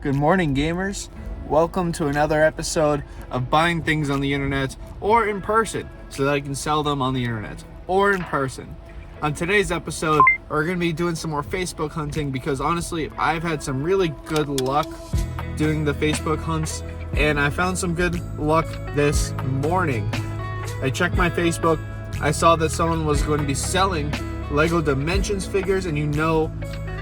Good morning, gamers. Welcome to another episode of buying things on the internet or in person so that I can sell them on the internet or in person. On today's episode, we're going to be doing some more Facebook hunting because honestly, I've had some really good luck doing the Facebook hunts and I found some good luck this morning. I checked my Facebook. I saw that someone was going to be selling Lego Dimensions figures, and you know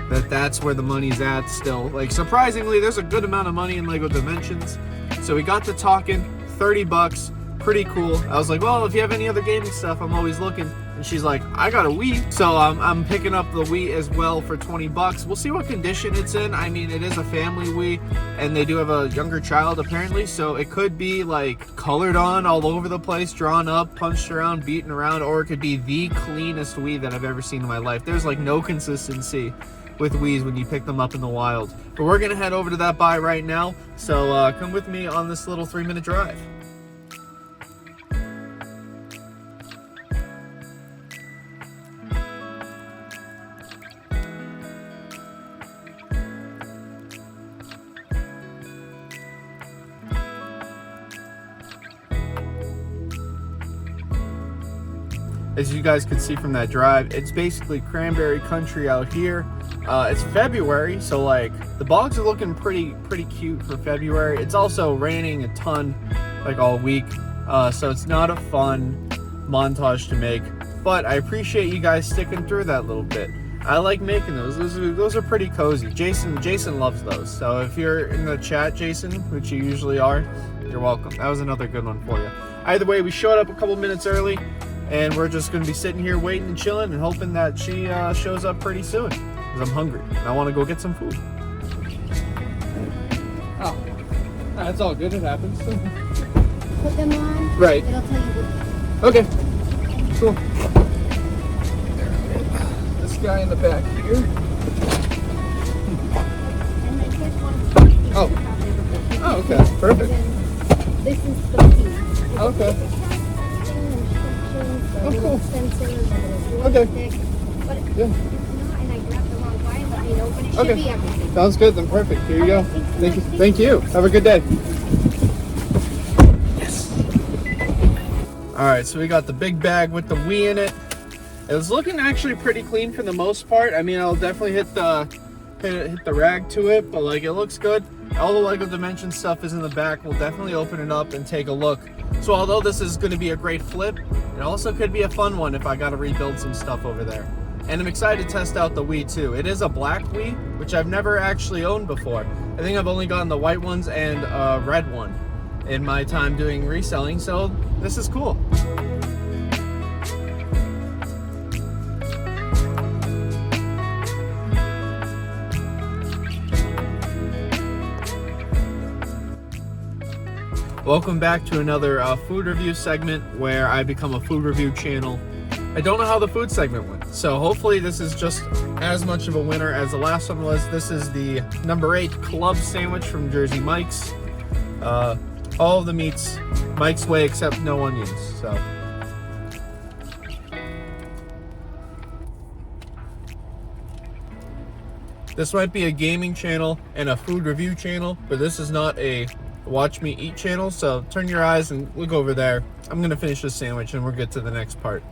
that's where the money's at still. Like, surprisingly, there's a good amount of money in Lego Dimensions. So we got to talking, $30, pretty cool. I was like, well, if you have any other gaming stuff, I'm always looking. And she's like, I got a Wii. So I'm picking up the Wii as well for $20. We'll see what condition it's in. I mean, it is a family Wii, and they do have a younger child apparently. So it could be like colored on all over the place, drawn up, punched around, beaten around, or it could be the cleanest Wii that I've ever seen in my life. There's like no consistency with Wii's when you pick them up in the wild. But we're gonna head over to that buy right now. So come with me on this little 3-minute drive. As you guys can see from that drive, it's basically cranberry country out here. It's February, so like the bogs are looking pretty cute for February. It's also raining a ton like all week, so it's not a fun montage to make, but I appreciate you guys sticking through that little bit. I like making those. Those are pretty cozy. Jason loves those, so if you're in the chat, Jason, which you usually are, you're welcome. That was another good one for you. Either way, we showed up a couple minutes early, and we're just going to be sitting here waiting and chilling and hoping that she shows up pretty soon. Because I'm hungry and I want to go get some food. Oh, that's all good. It happens. Put them on. Right. It'll tell you what. Okay. Cool. This guy in the back here. And then here's one. Oh. Oh, okay. Perfect. This is the piece. Okay. Oh, cool. Sensors, Okay. thick, but Yeah. and I grabbed the wrong vial, let me know, but it should Okay. be everything. Sounds good. Then perfect. Here you go. Okay, Thank you. Thank you. Have a good day. Yes. All right. So we got the big bag with the Wii in it. It was looking actually pretty clean for the most part. I mean, I'll definitely hit the rag to it, but like it looks good. All the Lego Dimension stuff is in the back. We'll definitely open it up and take a look. So although this is going to be a great flip, it also could be a fun one if I got to rebuild some stuff over there. And I'm excited to test out the Wii too. It is a black Wii, which I've never actually owned before. I think I've only gotten the white ones and a red one in my time doing reselling, so this is cool. Welcome back to another food review segment where I become a food review channel. I don't know how the food segment went, so hopefully this is just as much of a winner as the last one was. This is the number 8 club sandwich from Jersey Mike's. All of the meats Mike's way except no onions. So this might be a gaming channel and a food review channel, but this is not a watch me eat channel, so turn your eyes and look over there. I'm gonna finish this sandwich and we'll get to the next part.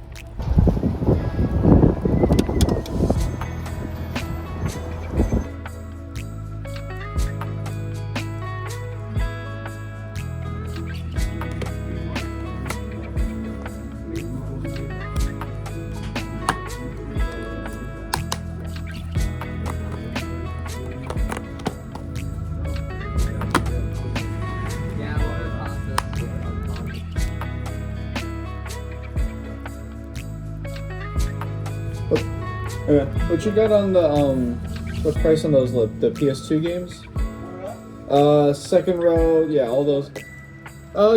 What you got on the what price on those the PS2 games? Second row, yeah, all those.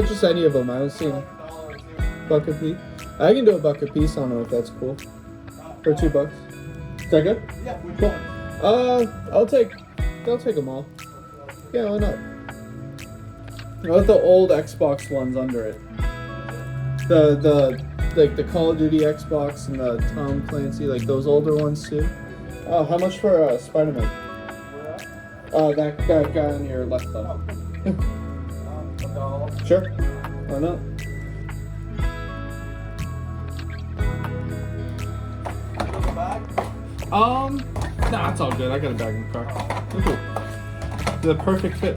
Just any of them. I don't see them. Buck a piece. I can do a buck a piece on them if that's cool. For $2. Is that good? Yeah. Cool. I'll take them all. Yeah, why not? I want the old Xbox ones under it. The like the Call of Duty Xbox and the Tom Clancy, like those older ones too. Oh, how much for Spider-Man? That guy on your left thumb. Sure. Why not? Nah, it's all good. I got a bag in the car. Ooh. The perfect fit.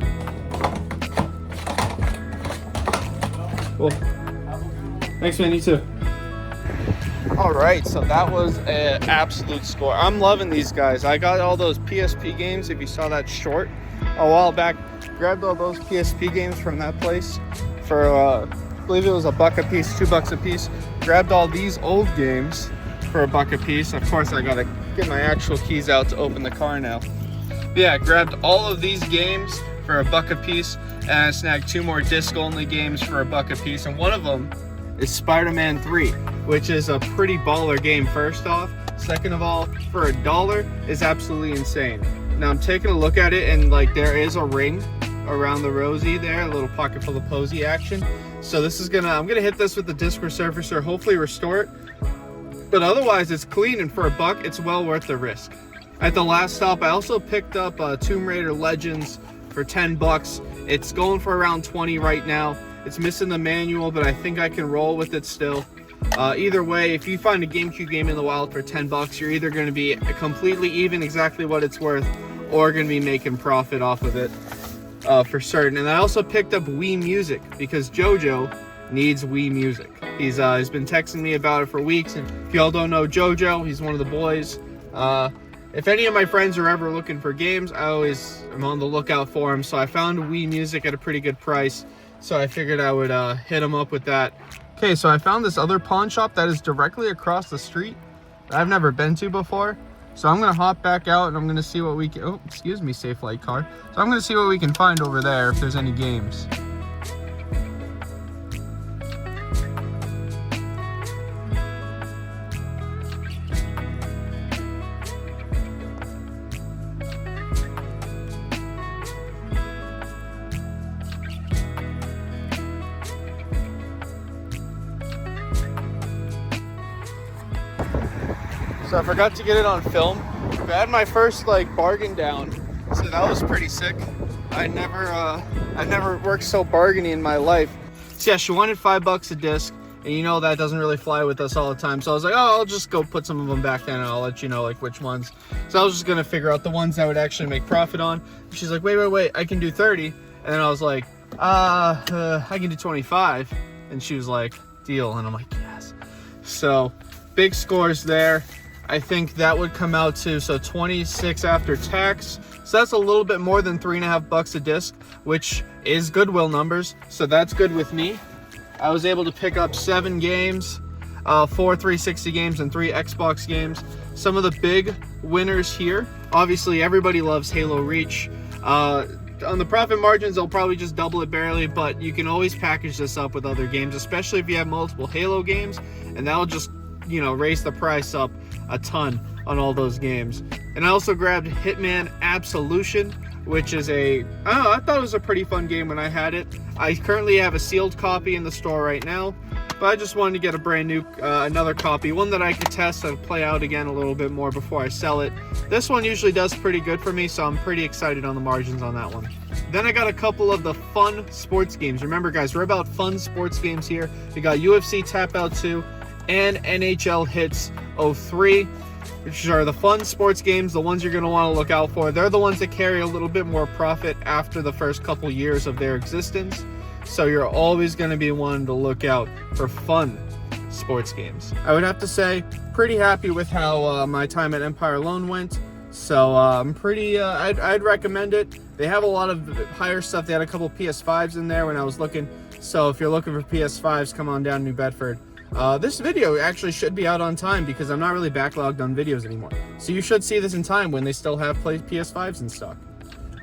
Cool. Thanks, man. You too. All right, so that was an absolute score. I'm loving these guys. I got all those PSP games. If you saw that short a while back, grabbed all those PSP games from that place for I believe it was $1 a piece, $2 a piece. Grabbed all these old games for $1 a piece. Of course, I gotta get my actual keys out to open the car now. Yeah, grabbed all of these games for $1 a piece, and I snagged 2 more disc-only games for $1 a piece, and one of them is Spider-Man 3, which is a pretty baller game, first off. Second of all, for $1 is absolutely insane. Now I'm taking a look at it, and like there is a ring around the rosy there, a little pocket full of posy action. So this is I'm gonna hit this with the disc resurfacer, hopefully restore it. But otherwise it's clean, and for $1, it's well worth the risk. At the last stop, I also picked up Tomb Raider Legends for $10. It's going for around 20 right now. It's missing the manual, but I think I can roll with it still. Either way, if you find a GameCube game in the wild for $10, you're either going to be completely even, exactly what it's worth, or going to be making profit off of it for certain. And I also picked up Wii Music because JoJo needs Wii Music. He's been texting me about it for weeks, and if y'all don't know JoJo, he's one of the boys. If any of my friends are ever looking for games, I always am on the lookout for them. So I found Wii Music at a pretty good price, so I figured I would hit him up with that. Okay, so I found this other pawn shop that is directly across the street that I've never been to before. So I'm gonna hop back out and I'm gonna see what we can, oh, excuse me, safe light car. So I'm gonna see what we can find over there if there's any games. So I forgot to get it on film. I had my first like bargain down, so that was pretty sick. I never worked so bargainy in my life. So yeah, she wanted $5 a disc, and you know that doesn't really fly with us all the time. So I was like, oh, I'll just go put some of them back then, and I'll let you know like which ones. So I was just gonna figure out the ones that would actually make profit on. She's like, wait, I can do 30, and then I was like, I can do 25, and she was like, deal, and I'm like, yes. So big scores there. I think that would come out to, so 26 after tax. So that's a little bit more than $3.50 a disc, which is Goodwill numbers. So that's good with me. I was able to pick up 7 games, 4 360 games and 3 Xbox games. Some of the big winners here, obviously everybody loves Halo Reach. On the profit margins, they'll probably just double it barely, but you can always package this up with other games, especially if you have multiple Halo games, and that'll just, you know, raise the price up a ton on all those games. And I also grabbed Hitman Absolution, which is I thought it was a pretty fun game when I had it. I currently have a sealed copy in the store right now, but I just wanted to get a brand new another copy, one that I could test and play out again a little bit more before I sell it. This one usually does pretty good for me, so I'm pretty excited on the margins on that one. Then I got a couple of the fun sports games. Remember guys, we're about fun sports games here. We got UFC Tap Out 2 and NHL Hits 03, which are the fun sports games, the ones you're going to want to look out for. They're the ones that carry a little bit more profit after the first couple years of their existence. So you're always going to be wanting to look out for fun sports games. I would have to say, pretty happy with how my time at Empire Loan went. So I'm pretty, I'd recommend it. They have a lot of higher stuff. They had a couple PS5s in there when I was looking. So if you're looking for PS5s, come on down to New Bedford. This video actually should be out on time because I'm not really backlogged on videos anymore. So you should see this in time when they still have PS5s in stock.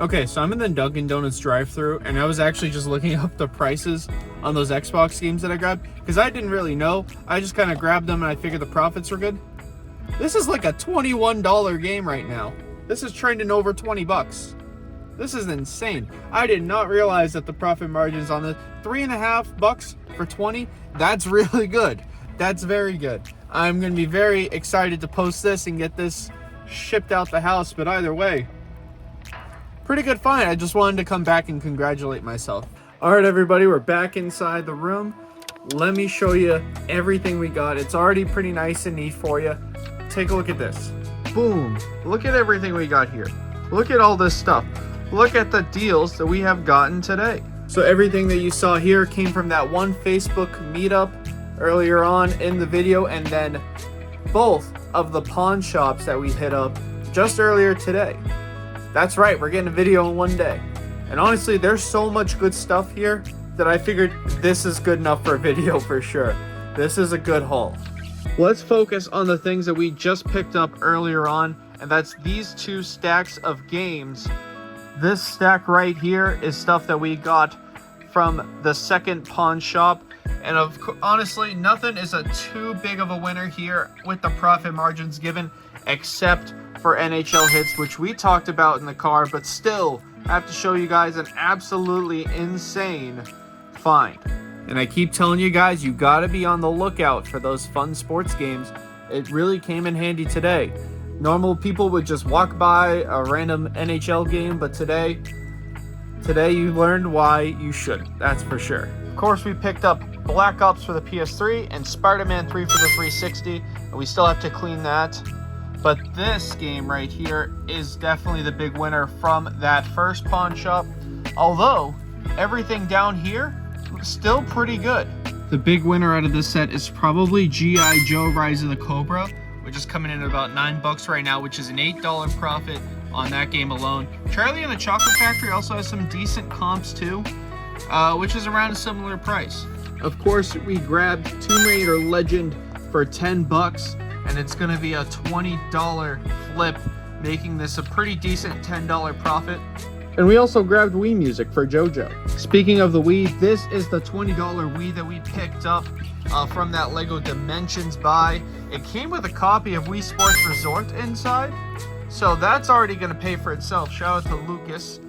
Okay, so I'm in the Dunkin' Donuts drive-thru, and I was actually just looking up the prices on those Xbox games that I grabbed because I didn't really know. I just kind of grabbed them and I figured the profits were good. This is like a $21 game right now. This is trending over 20 bucks. This is insane. I did not realize that the profit margins on the $3.50 for 20, that's really good. That's very good. I'm going to be very excited to post this and get this shipped out the house, but either way, pretty good find. I just wanted to come back and congratulate myself. All right, everybody, we're back inside the room. Let me show you everything we got. It's already pretty nice and neat for you. Take a look at this. Boom. Look at everything we got here. Look at all this stuff. Look at the deals that we have gotten today. So everything that you saw here came from that one Facebook meetup earlier on in the video, and then both of the pawn shops that we hit up just earlier today. That's right, we're getting a video in one day. And honestly, there's so much good stuff here that I figured this is good enough for a video for sure. This is a good haul. Let's focus on the things that we just picked up earlier on, and that's these 2 stacks of games. This stack right here is stuff that we got from the second pawn shop. And honestly, nothing is too big of a winner here with the profit margins given, except for NHL hits, which we talked about in the car, but still I have to show you guys an absolutely insane find. And I keep telling you guys, you gotta be on the lookout for those fun sports games. It really came in handy today. Normal people would just walk by a random NHL game, but today you learned why you shouldn't, that's for sure. Of course, we picked up Black Ops for the PS3 and Spider-Man 3 for the 360, and we still have to clean that. But this game right here is definitely the big winner from that first pawn shop. Although, everything down here, still pretty good. The big winner out of this set is probably G.I. Joe Rise of the Cobra, which is coming in at about $9 right now, which is an $8 profit on that game alone. Charlie and the Chocolate Factory also has some decent comps too, which is around a similar price. Of course, we grabbed Tomb Raider Legend for $10, and it's going to be a $20 flip, making this a pretty decent $10 profit. And we also grabbed Wii Music for JoJo. Speaking of the Wii, this is the $20 Wii that we picked up from that LEGO Dimensions buy. It came with a copy of Wii Sports Resort inside, so that's already going to pay for itself. Shout out to Lucas,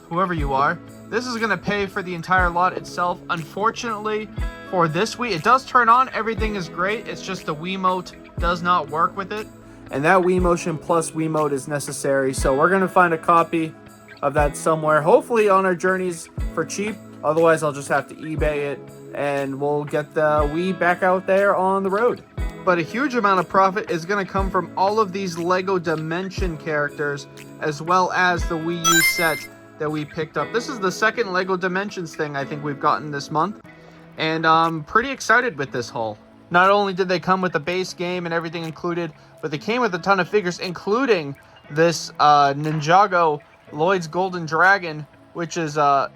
whoever you are. This is going to pay for the entire lot itself. Unfortunately, for this Wii, it does turn on. Everything is great. It's just the Wiimote does not work with it. And that Wii Motion plus Wiimote is necessary. So we're going to find a copy of that somewhere. Hopefully on our journeys for cheap. Otherwise, I'll just have to eBay it. And we'll get the Wii back out there on the road. But a huge amount of profit is going to come from all of these LEGO Dimension characters, as well as the Wii U set that we picked up. This is the second LEGO Dimensions thing I think we've gotten this month, and I'm pretty excited with this haul. Not only did they come with the base game and everything included, but they came with a ton of figures, including this Ninjago Lloyd's Golden Dragon, which is the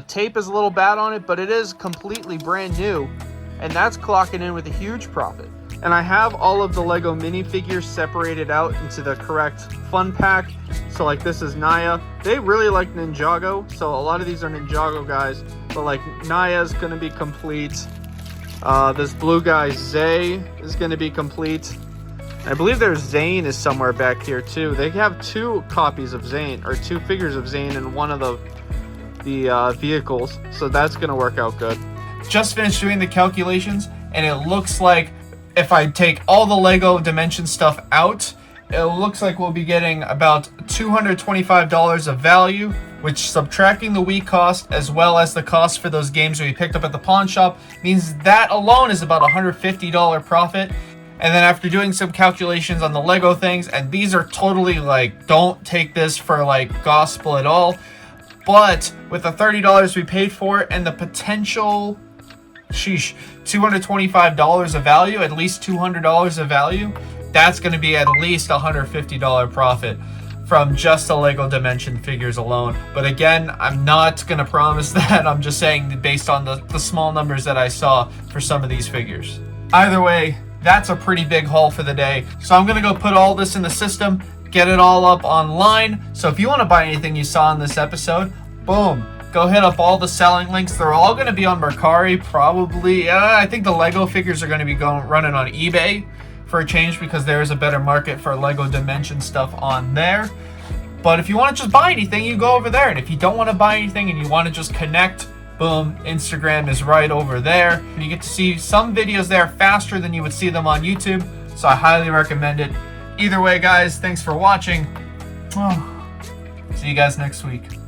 tape is a little bad on it, but it is completely brand new, and that's clocking in with a huge profit. And I have all of the LEGO minifigures separated out into the correct fun pack. So like this is Naya. They really like Ninjago, so a lot of these are Ninjago guys. But like Naya's gonna be complete. This blue guy Zay is gonna be complete. I believe there's Zane is somewhere back here too. They have 2 copies of Zane, or 2 figures of Zane in one of the vehicles. So that's gonna work out good. Just finished doing the calculations, and it looks like if I take all the LEGO Dimension stuff out, it looks like we'll be getting about $225 of value, which, subtracting the Wii cost as well as the cost for those games we picked up at the pawn shop, means that alone is about $150 profit. And then after doing some calculations on the LEGO things, and these are totally like, don't take this for like gospel at all, but with the $30 we paid for it and the potential, $225 of value, at least $200 of value, that's going to be at least $150 profit from just the LEGO Dimension figures alone. But again, I'm not going to promise that. I'm just saying based on the small numbers that I saw for some of these figures. Either way, that's a pretty big haul for the day. So I'm going to go put all this in the system, get it all up online. So if you want to buy anything you saw in this episode, boom, go hit up all the selling links. They're all going to be on Mercari, probably. I think the LEGO figures are going to be running on eBay for a change, because there is a better market for LEGO Dimension stuff on there. But if you want to just buy anything, you go over there. And if you don't want to buy anything and you want to just connect, boom, Instagram is right over there. And you get to see some videos there faster than you would see them on YouTube. So I highly recommend it. Either way, guys, thanks for watching. See you guys next week.